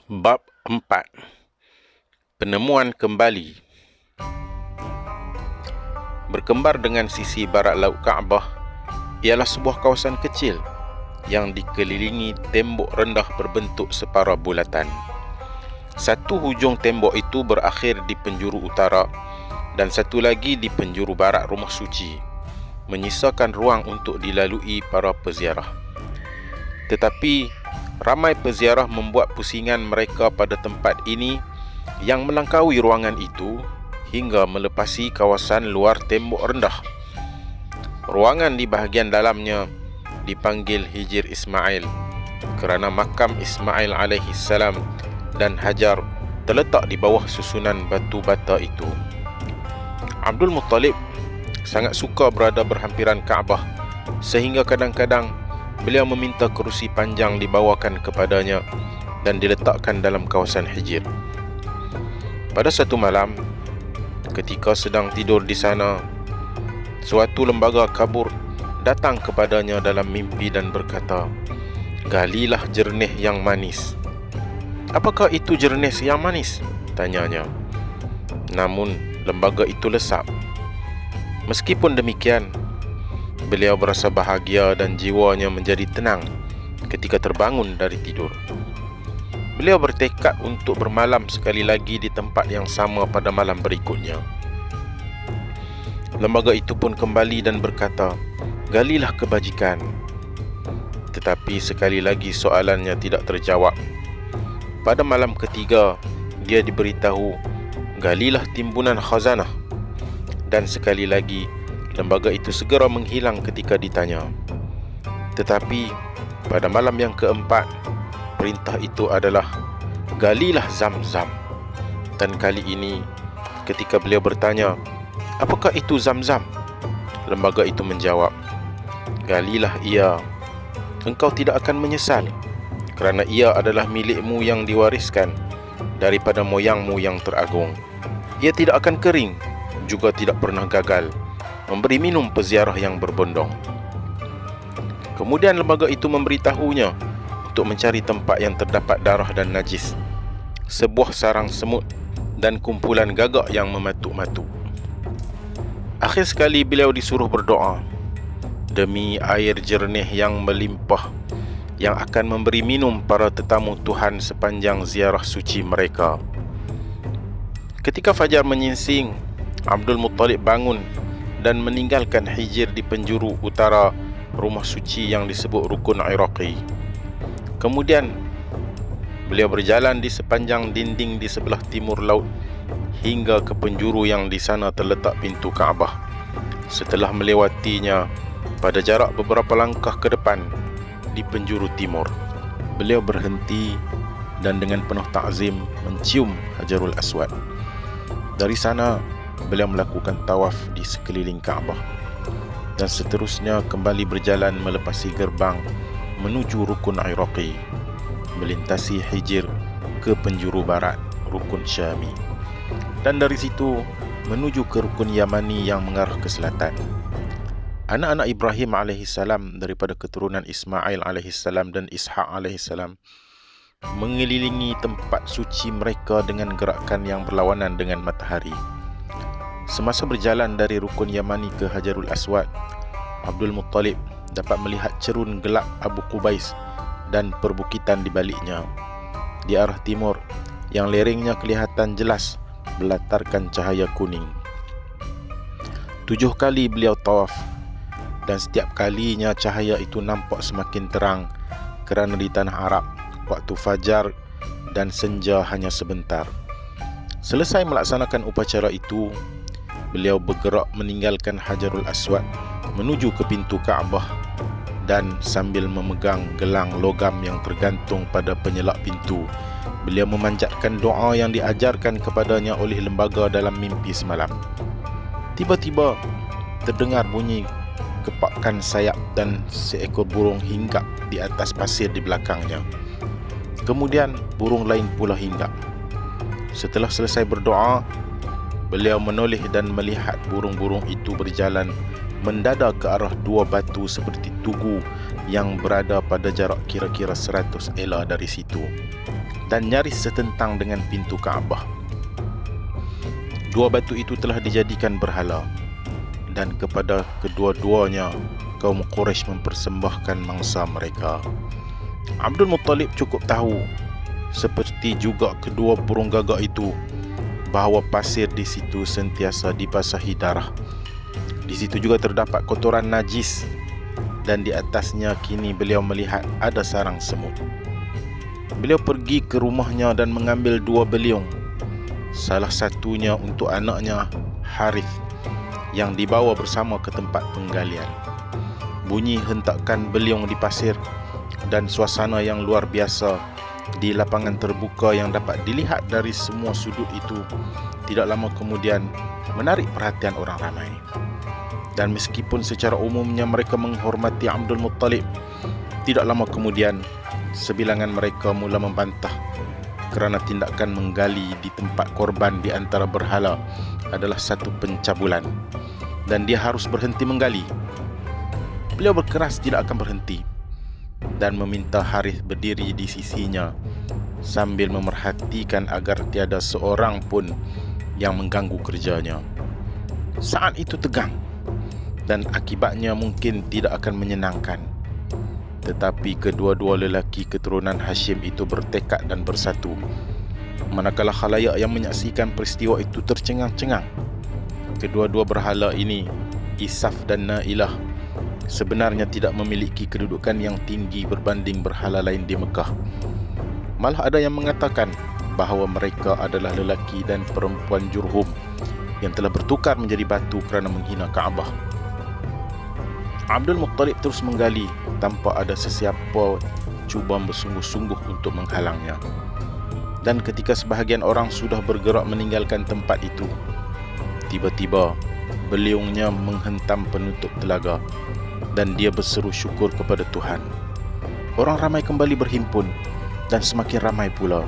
Bab 4. Penemuan kembali. Berkembar dengan sisi barat laut Kaabah ialah sebuah kawasan kecil yang dikelilingi tembok rendah berbentuk separa bulatan. Satu hujung tembok itu berakhir di penjuru utara dan satu lagi di penjuru barat rumah suci, menyisakan ruang untuk dilalui para peziarah. Tetapi ramai peziarah membuat pusingan mereka pada tempat ini yang melangkaui ruangan itu hingga melepasi kawasan luar tembok rendah. Ruangan di bahagian dalamnya dipanggil Hijr Ismail kerana makam Ismail alaihi salam dan Hajar terletak di bawah susunan batu bata itu. Abdul Muttalib sangat suka berada berhampiran Kaabah sehingga kadang-kadang beliau meminta kerusi panjang dibawakan kepadanya dan diletakkan dalam kawasan Hijr. Pada satu malam, ketika sedang tidur di sana, suatu lembaga kabur datang kepadanya dalam mimpi dan berkata, "Galilah jernih yang manis." "Apakah itu jernih yang manis?" tanyanya. Namun lembaga itu lesap. Meskipun demikian, beliau berasa bahagia dan jiwanya menjadi tenang ketika terbangun dari tidur. Beliau bertekad untuk bermalam sekali lagi di tempat yang sama pada malam berikutnya. Lembaga itu pun kembali dan berkata, "Galilah kebajikan." Tetapi sekali lagi soalannya tidak terjawab. Pada malam ketiga, dia diberitahu, "Galilah timbunan khazanah." Dan sekali lagi lembaga itu segera menghilang ketika ditanya. Tetapi pada malam yang keempat, perintah itu adalah, "Galilah Zamzam." Dan kali ini ketika beliau bertanya, "Apakah itu Zamzam?" lembaga itu menjawab, "Galilah ia. Engkau tidak akan menyesal kerana ia adalah milikmu yang diwariskan daripada moyangmu yang teragung. Ia tidak akan kering, juga tidak pernah gagal memberi minum peziarah yang berbondong." Kemudian lembaga itu memberitahunya untuk mencari tempat yang terdapat darah dan najis, sebuah sarang semut dan kumpulan gagak yang mematuk-matuk. Akhir sekali beliau disuruh berdoa, "Demi air jernih yang melimpah yang akan memberi minum para tetamu Tuhan sepanjang ziarah suci mereka." Ketika fajar menyingsing, Abdul Muttalib bangun dan meninggalkan Hijr di penjuru utara rumah suci yang disebut Rukun Iraqi. Kemudian beliau berjalan di sepanjang dinding di sebelah timur laut hingga ke penjuru yang di sana terletak pintu Kaabah. Setelah melewatinya pada jarak beberapa langkah ke depan di penjuru timur, beliau berhenti dan dengan penuh ta'zim mencium Hajarul Aswad. Dari sana beliau melakukan tawaf di sekeliling Kaabah dan seterusnya kembali berjalan melepasi gerbang menuju Rukun Iraqi, melintasi Hijr ke penjuru barat Rukun Syami, dan dari situ menuju ke Rukun Yamani yang mengarah ke selatan. Anak-anak Ibrahim alaihissalam daripada keturunan Ismail alaihissalam dan Ishaq alaihissalam mengelilingi tempat suci mereka dengan gerakan yang berlawanan dengan matahari. Semasa berjalan dari Rukun Yamani ke Hajarul Aswad, Abdul Muttalib dapat melihat cerun gelap Abu Qubais dan perbukitan di baliknya. Di arah timur, yang lerengnya kelihatan jelas berlatarkan cahaya kuning. 7 kali beliau tawaf, dan setiap kalinya cahaya itu nampak semakin terang kerana di tanah Arab waktu fajar dan senja hanya sebentar. Selesai melaksanakan upacara itu, beliau bergerak meninggalkan Hajarul Aswad menuju ke pintu Kaabah dan sambil memegang gelang logam yang tergantung pada penyelak pintu, beliau memanjatkan doa yang diajarkan kepadanya oleh lembaga dalam mimpi semalam. Tiba-tiba terdengar bunyi kepakan sayap dan seekor burung hinggap di atas pasir di belakangnya. Kemudian burung lain pula hinggap. Setelah selesai berdoa, beliau menoleh dan melihat burung-burung itu berjalan mendadak ke arah 2 batu seperti tugu yang berada pada jarak kira-kira 100 ela dari situ. dan nyaris setentang dengan pintu Kaabah. Dua batu itu telah dijadikan berhala, dan kepada kedua-duanya kaum Quraisy mempersembahkan mangsa mereka. Abdul Muttalib cukup tahu, seperti juga kedua burung gagak itu, bahawa pasir di situ sentiasa dibasahi darah. Di situ juga terdapat kotoran najis, dan di atasnya kini beliau melihat ada sarang semut. Beliau pergi ke rumahnya dan mengambil dua beliung, salah satunya untuk anaknya Harith, yang dibawa bersama ke tempat penggalian. Bunyi hentakan beliung di pasir dan suasana yang luar biasa di lapangan terbuka yang dapat dilihat dari semua sudut itu tidak lama kemudian menarik perhatian orang ramai. Dan meskipun secara umumnya mereka menghormati Abdul Muttalib, tidak lama kemudian sebilangan mereka mula membantah kerana tindakan menggali di tempat korban di antara berhala adalah satu pencabulan dan dia harus berhenti menggali. Beliau berkeras tidak akan berhenti dan meminta Harith berdiri di sisinya sambil memerhatikan agar tiada seorang pun yang mengganggu kerjanya. Saat itu tegang dan akibatnya mungkin tidak akan menyenangkan. Tetapi kedua-dua lelaki keturunan Hashim itu bertekad dan bersatu. Manakala khalayak yang menyaksikan peristiwa itu tercengang-cengang. Kedua-dua berhala ini, Isaf dan Nailah, sebenarnya tidak memiliki kedudukan yang tinggi berbanding berhala lain di Mekah. Malah ada yang mengatakan bahawa mereka adalah lelaki dan perempuan Jurhum yang telah bertukar menjadi batu kerana menghina Kaabah. Abdul Muttalib terus menggali tanpa ada sesiapa cuba bersungguh-sungguh untuk menghalangnya. Dan ketika sebahagian orang sudah bergerak meninggalkan tempat itu, tiba-tiba beliungnya menghentam penutup telaga dan dia berseru syukur kepada Tuhan. Orang ramai kembali berhimpun dan semakin ramai pula.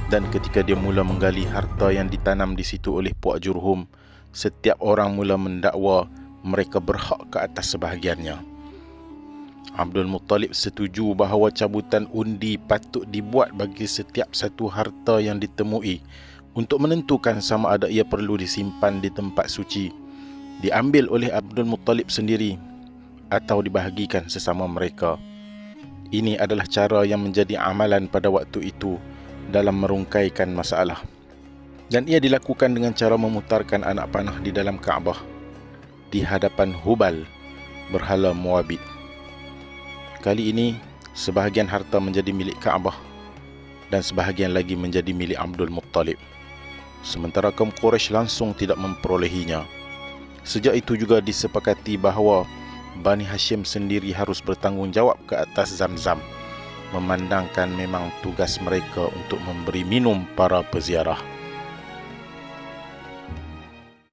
Dan ketika dia mula menggali harta yang ditanam di situ oleh Puak Jurhum, setiap orang mula mendakwa mereka berhak ke atas sebahagiannya. Abdul Muttalib setuju bahawa cabutan undi patut dibuat bagi setiap satu harta yang ditemui untuk menentukan sama ada ia perlu disimpan di tempat suci, diambil oleh Abdul Muttalib sendiri atau dibahagikan sesama mereka. Ini adalah cara yang menjadi amalan pada waktu itu dalam merungkaikan masalah. Dan ia dilakukan dengan cara memutarkan anak panah di dalam Kaabah di hadapan Hubal, berhala Moabit. Kali ini sebahagian harta menjadi milik Kaabah dan sebahagian lagi menjadi milik Abdul Muttalib, sementara kaum Quraisy langsung tidak memperolehinya. Sejak itu juga disepakati bahawa Bani Hashim sendiri harus bertanggungjawab ke atas Zamzam, memandangkan memang tugas mereka untuk memberi minum para peziarah.